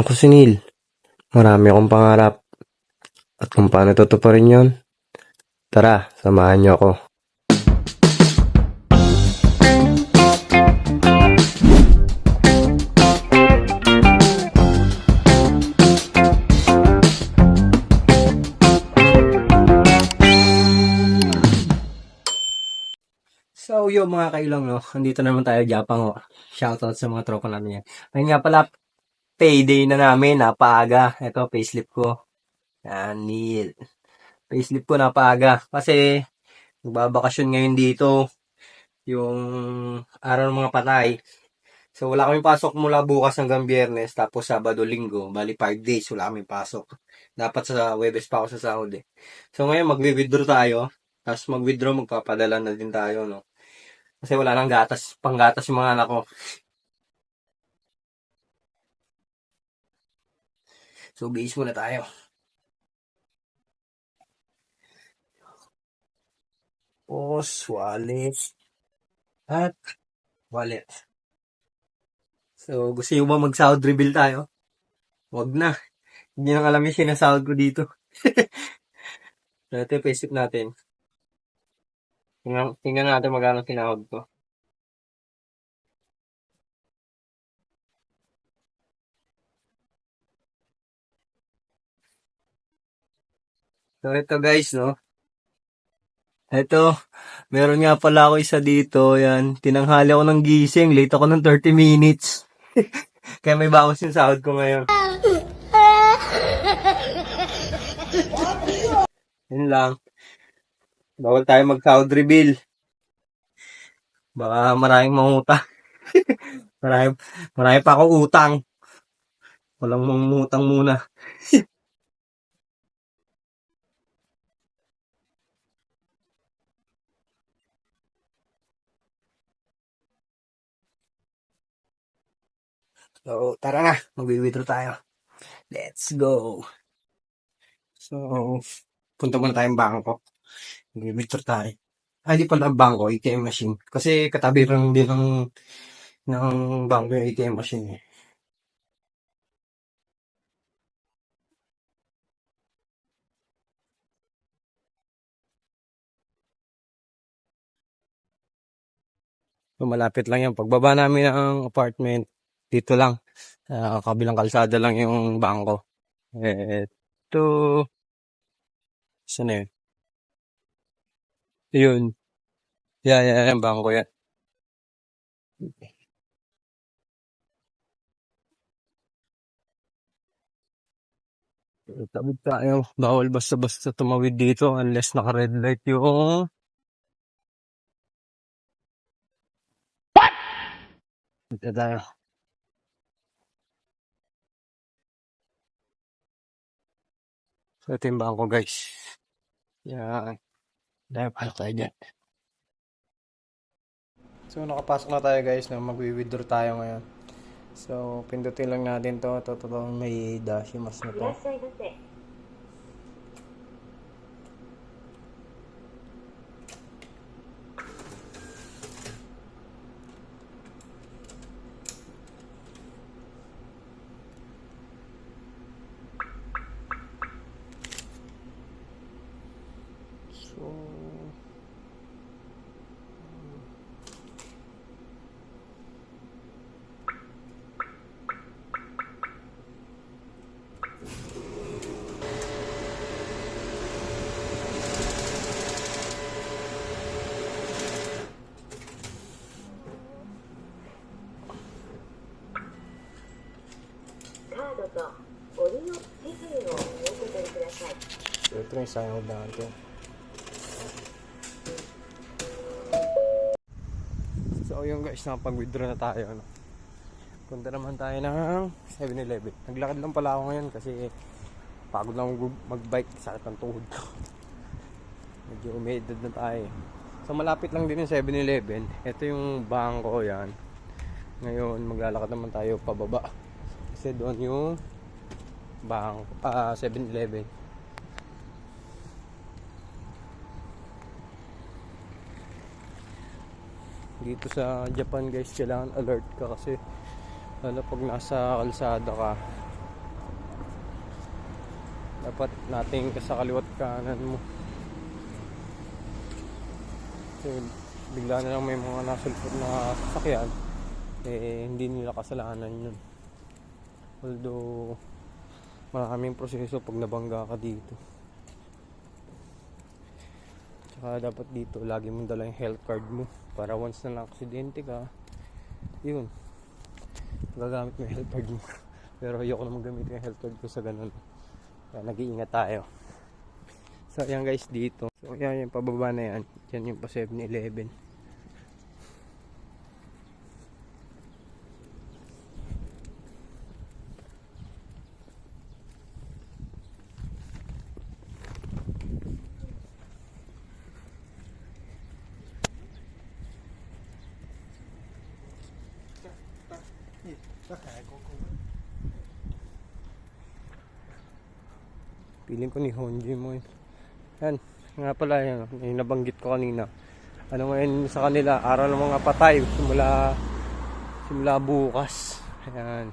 Ako si Neil. Marami akong pangarap. At kung paano tutuparin yon, tara, samahan niyo ako. So, mga kailang, no? Andito naman tayo, Japang, oh. Shoutout sa mga tropa namin yan. Ayun nga pala, payday na namin, napaaga. Ito, payslip ko. Yan, Neil. Payslip ko napaaga. Kasi, nagbabakasyon ngayon dito. Yung araw ng mga patay. So, wala kami pasok mula bukas hanggang Biyernes, tapos Sabado, Linggo. Bali, 5 days, wala kami pasok. Dapat sa Webes pa ako sa sahod eh. So, ngayon, mag-withdraw tayo. Tapos mag-withdraw, magpapadala na din tayo, no? Kasi wala nang gatas, panggatas yung mga anak ko. So, base muna tayo. Pos, wallet, at wallet. So, gusto nyo ba mag-sahod reveal tayo? Wag na. Hindi nang alam yung sinasahod ko dito. Dati, paisip natin. Tingnan natin magkano sinahod ko. So, ito guys, no? Ito, meron nga pala ako isa dito. Yan, tinanghali ako ng gising. Late ako ng 30 minutes. Kaya may bawas yung sahod ko ngayon. Yun lang. Bawal tayo mag-sahod reveal. Baka maraming mangutang. marami, marami pa ako utang. Walang mangutang muna. So, tara na. Mag-withdraw tayo. Let's go. So, punta muna tayong bangko. Mag-withdraw tayo. Ay, di pala bangko, ATM machine. Kasi katabi lang din ng bangko yung ATM machine eh. So, malapit lang yan. Pagbaba namin ng apartment, dito lang. Kabilang kalsada lang yung bangko. Ito. Saan na yun? Yun. Yan, bangko yan. Tabid tayo. Bawal basta-basta tumawid dito unless naka-red light yung... Dito tayo. So, ito yung bangko guys. Yan. Dahil pala tayo dyan. So, nakapasok na tayo guys na magwi-withdraw tayo ngayon. So, pindutin lang natin to. Totoo may dashimas na to. So, ito yung sahod natin. So yung guys, nakapag-withdraw na tayo. No? Punta naman tayo ng 7-Eleven. Naglakad lang pala ako ngayon kasi pagod lang mag-bike. Sakit ang tuhod ko. Medyo umedad na tayo. So malapit lang din yung 7-Eleven. Ito yung bangko yan. Ngayon maglalakad naman tayo pababa. Kasi doon yung bangko, 7-Eleven. Dito sa Japan guys, kailangan alert ka kasi lalo pag nasa kalsada ka, Dapat nating sa kaliwat kanan mo. Kasi bigla na lang may mga nasulpot na sasakyan, hindi nila kasalanan yun. Although maraming proseso pag nabangga ka dito. Tsaka dapat dito lagi mong dala yung health card mo para once na aksidente ka, yun, gagamit mo yung health card mo. Pero ayoko naman gamitin yung health card ko sa ganun. Kaya nag-iingat tayo. So yan guys dito. So yan yung pababa na yan. Yan yung pa 7-Eleven. Piling ko ni Honji mo yun. Yan, nga pala yan, yung nabanggit ko kanina. Ano ngayon sa kanila, araw ng mga patay simula bukas. Ayan.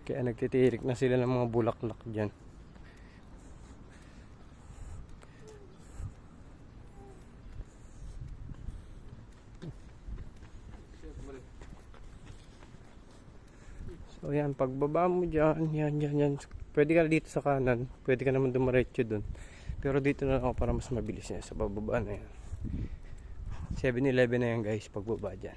Kaya nagtitirik na sila ng mga bulaklak dyan. So yan, pagbaba mo dyan, yan. Pwede ka dito sa kanan, pwede ka naman dumiretso dun. Pero dito na ako para mas mabilis niya sa bababa na yan. 7-Eleven na yan guys, pagbaba dyan.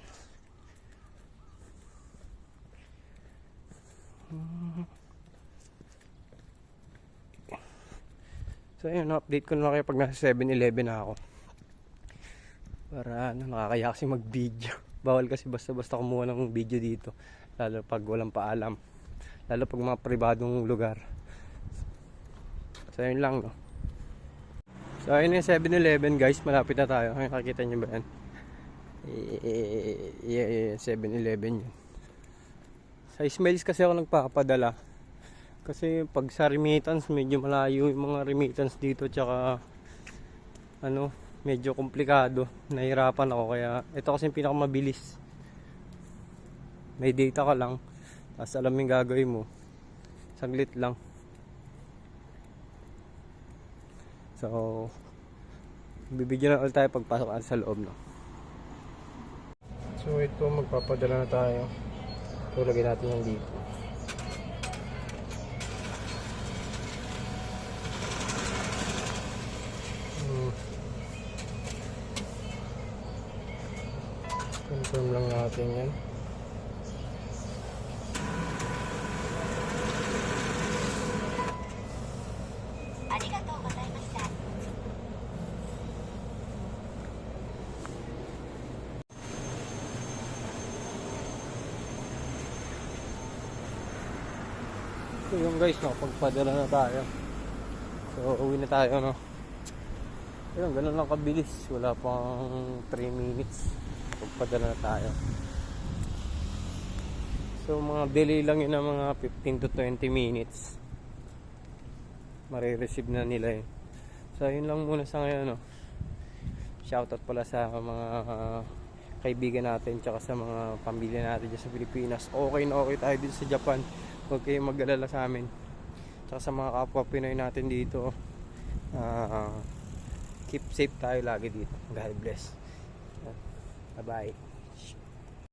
So ayun, update ko na kayo pag nasa 7-Eleven na ako. Para nakakaya kasi mag video. Bawal kasi basta-basta kumuha ng video dito. Lalo pag walang paalam, lalo pag mga pribadong lugar. So yun lang no. So ayun yung 7-Eleven guys, malapit na tayo. Ay, nakikita nyo ba yan? 7-Eleven yun. Sa Smiles kasi ako nagpapadala. Kasi pag sa remittance, medyo malayo yung mga remittance dito. Tsaka medyo komplikado. Nahirapan ako, kaya ito kasi yung pinakamabilis. May data ka lang, tapos alam yung gagawin mo, saglit lang. So bibigyan na ulit tayo pagpasok sa loob no? So ito, magpapadala na tayo. So lagyan natin yan dito. Confirm lang natin yan. So yung guys, nakapagpadala na tayo. So uwi na tayo no. Ayun, ganun lang kabilis. Wala pang 3 minutes. Pagpadala na tayo. So mga delay lang yun ng mga 15 to 20 minutes. Marireceive na nila yun. So yun lang muna sa ngayon no. Shoutout pala sa mga kaibigan natin tsaka sa mga pamilya natin dyan sa Pilipinas. Okay na okay tayo dito sa Japan. Huwag kayong mag-alala sa amin. Tsaka sa mga kapwa Pinoy natin dito, keep safe tayo lagi dito. God bless. Bye bye.